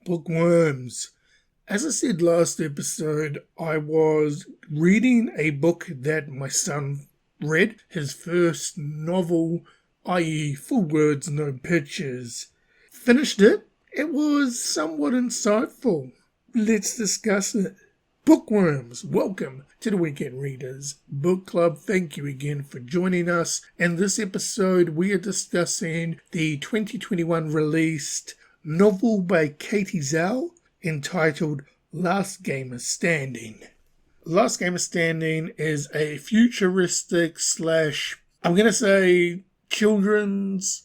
Bookworms. As I said last episode, I was reading a book that my son read, his first novel, i.e., full words, no pictures. Finished it. It was somewhat insightful. Let's discuss it. Bookworms, welcome to the Weekend Readers Book Club. Thank you again for joining us. In this episode, we are discussing the 2021 released novel by Katie Zhao entitled Last Gamer Standing. Last Gamer Standing is a futuristic slash, I'm going to say, children's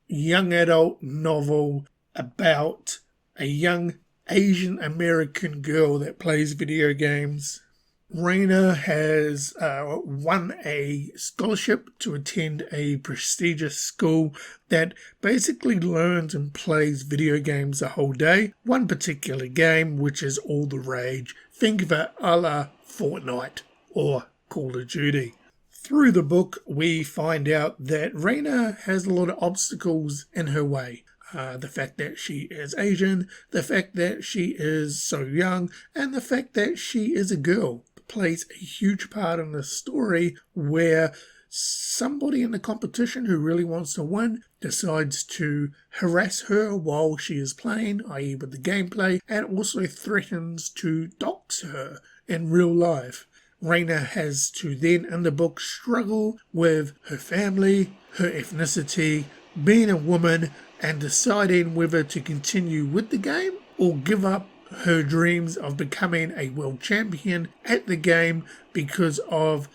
young adult novel about a young Asian American girl that plays video games. Raina has won a scholarship to attend a prestigious school that basically learns and plays video games the whole day. One particular game which is all the rage. Think of it a la Fortnite or Call of Duty. Through the book, we find out that Raina has a lot of obstacles in her way. The fact that she is Asian, the fact that she is so young, and the fact that she is a girl plays a huge part in the story where somebody in the competition who really wants to win decides to harass her while she is playing, i.e. with the gameplay, and also threatens to dox her in real life. Raina has to then, in the book, struggle with her family, her ethnicity, being a woman, and deciding whether to continue with the game or give up her dreams of becoming a world champion at the game because of,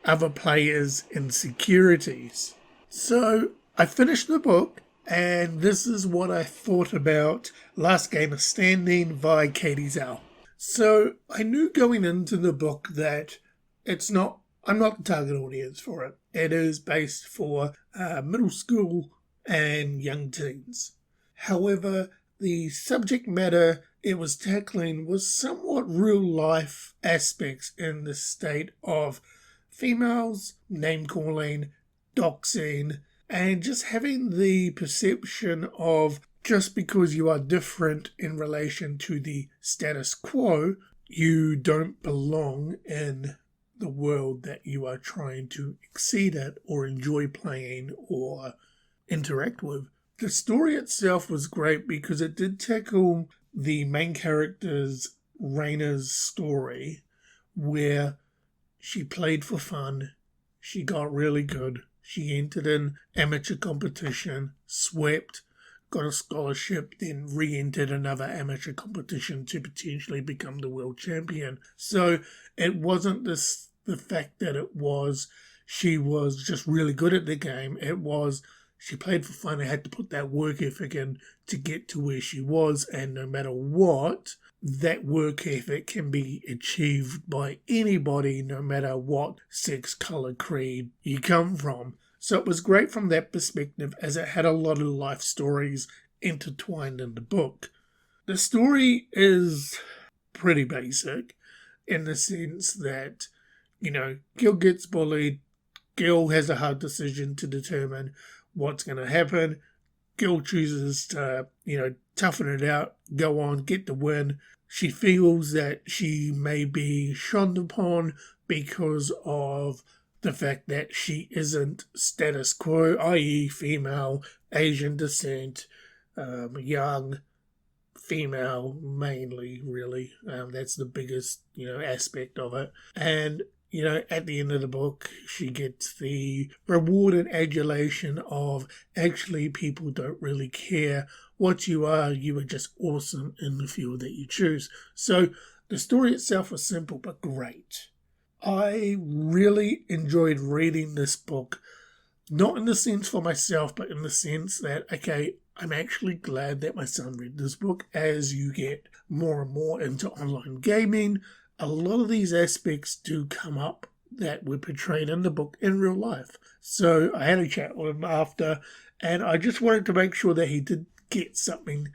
other players' insecurities. So I finished the book, and this is what I thought about Last Gamer Standing by Katie Zhao. So I knew going into the book that I'm not the target audience for it. It is based for middle school and young teens. However, the subject matter it was tackling was somewhat real life aspects in the state of females, name calling, doxing, and just having the perception of just because you are different in relation to the status quo, you don't belong in the world that you are trying to exceed at or enjoy playing or interact with. The story itself was great because it did tackle the main character's Raina's story where she played for fun, she got really good, she entered an amateur competition, swept, got a scholarship, then re-entered another amateur competition to potentially become the world champion. So it wasn't the fact that she was just really good at the game, it was she played for fun and had to put that work ethic in to get to where she was, and no matter what, that work ethic can be achieved by anybody, no matter what sex, colour, creed you come from. So it was great from that perspective, as it had a lot of life stories intertwined in the book. The story is pretty basic in the sense that, girl gets bullied, girl has a hard decision to determine what's going to happen. Girl chooses to, toughen it out, go on, get the win. She feels that she may be shunned upon because of the fact that she isn't status quo, i.e. female, Asian descent, young, female mainly, really. That's the biggest, aspect of it. And at the end of the book, she gets the reward and adulation of actually people don't really care what you are just awesome in the field that you choose. So the story itself was simple but great. I really enjoyed reading this book, not in the sense for myself, but in the sense that, I'm actually glad that my son read this book. As you get more and more into online gaming, a lot of these aspects do come up that were portrayed in the book in real life. So I had a chat with him after, and I just wanted to make sure that he did get something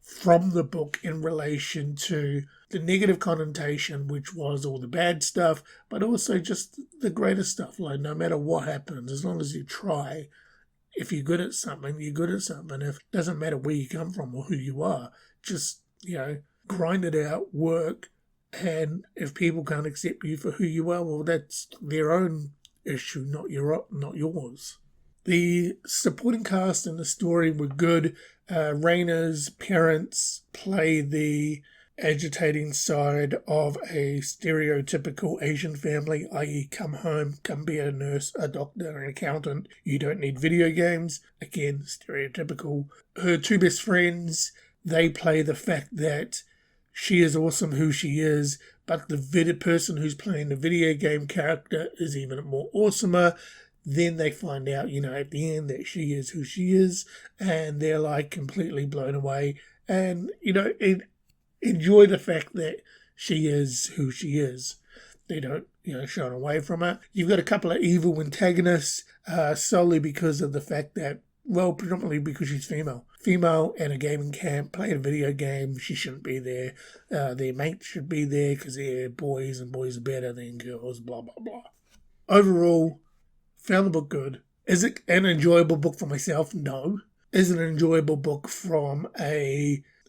from the book in relation to the negative connotation, which was all the bad stuff, but also just the greater stuff, like no matter what happens, as long as you try, if you're good at something, you're good at something. If it doesn't matter where you come from or who you are, just, grind it out, work, and if people can't accept you for who you are, well, that's their own issue, not yours. The supporting cast and the story were good. Raina's parents play the agitating side of a stereotypical Asian family, i.e. come home, come be a nurse, a doctor, an accountant. You don't need video games. Again, stereotypical. Her two best friends, they play the fact that she is awesome who she is, but the person who's playing the video game character is even more awesomer. Then they find out, at the end that she is who she is, and they're like completely blown away. And, enjoy the fact that she is who she is. They don't, shun away from her. You've got a couple of evil antagonists, solely because of the fact that, predominantly because she's female. Female in a gaming camp, playing a video game, she shouldn't be there. Their mates should be there because they're boys and boys are better than girls, blah, blah, blah. Overall, found the book good. Is it an enjoyable book for myself? No. Is it an enjoyable book from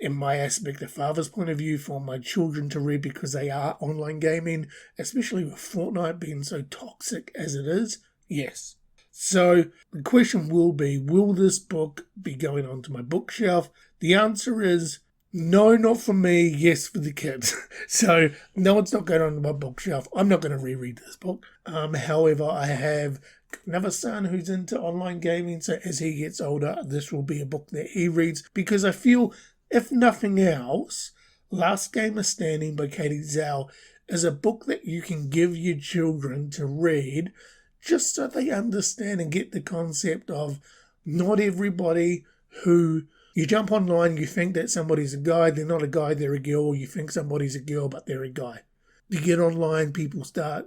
in my aspect, a father's point of view, for my children to read because they are online gaming, especially with Fortnite being so toxic as it is? Yes. So the question will be, will this book be going onto my bookshelf? The answer is no, not for me, yes for the kids. So no, it's not going on my bookshelf. I'm not going to reread this book. However, I have another son who's into online gaming, so as he gets older, this will be a book that he reads, because I feel, if nothing else, Last Game of Standing by Katie Zhao is a book that you can give your children to read just so they understand and get the concept of not everybody who you jump online, you think that somebody's a guy, they're not a guy, they're a girl, or you think somebody's a girl, but they're a guy. You get online, people start,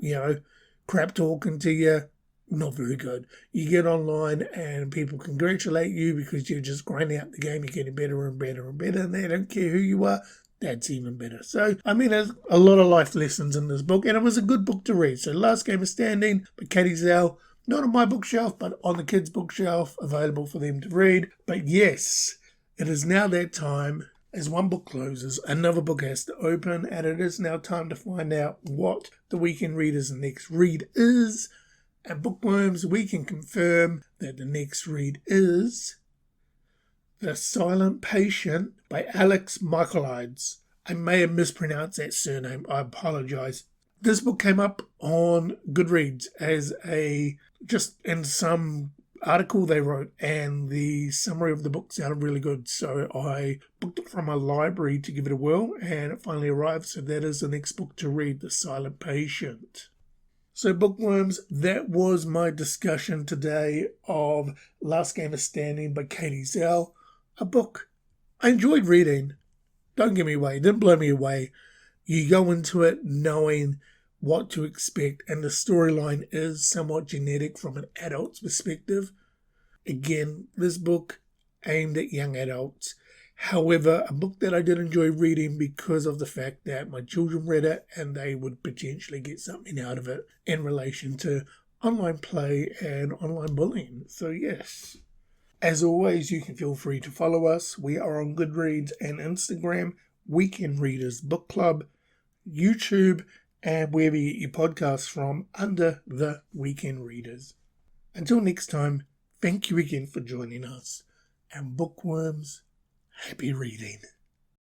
crap talking to you. Not very good. You get online and people congratulate you because you're just grinding out the game, you're getting better and better and better, and they don't care who you are. That's even better. So, there's a lot of life lessons in this book, and it was a good book to read. So, Last Game of Standing by Katie Zhao, not on my bookshelf, but on the kids' bookshelf, available for them to read. But yes, it is now that time. As one book closes, another book has to open, and it is now time to find out what the Weekend Reader's next read is. At Bookworms, we can confirm that the next read is The Silent Patient by Alex Michaelides. I may have mispronounced that surname. I apologise. This book came up on Goodreads as just in some article they wrote, and the summary of the book sounded really good. So I booked it from my library to give it a whirl, and it finally arrived. So that is the next book to read, The Silent Patient. So Bookworms, that was my discussion today of Last Game of Standing by Katie Zhao, a book I enjoyed reading. Don't get me away, it didn't blow me away. You go into it knowing what to expect, and the storyline is somewhat genetic from an adult's perspective. Again, this book aimed at young adults. However, a book that I did enjoy reading because of the fact that my children read it and they would potentially get something out of it in relation to online play and online bullying. So yes, as always, you can feel free to follow us. We are on Goodreads and Instagram, Weekend Readers Book Club, YouTube, and wherever you get your podcasts from under the Weekend Readers. Until next time, thank you again for joining us, and Bookworms, happy reading.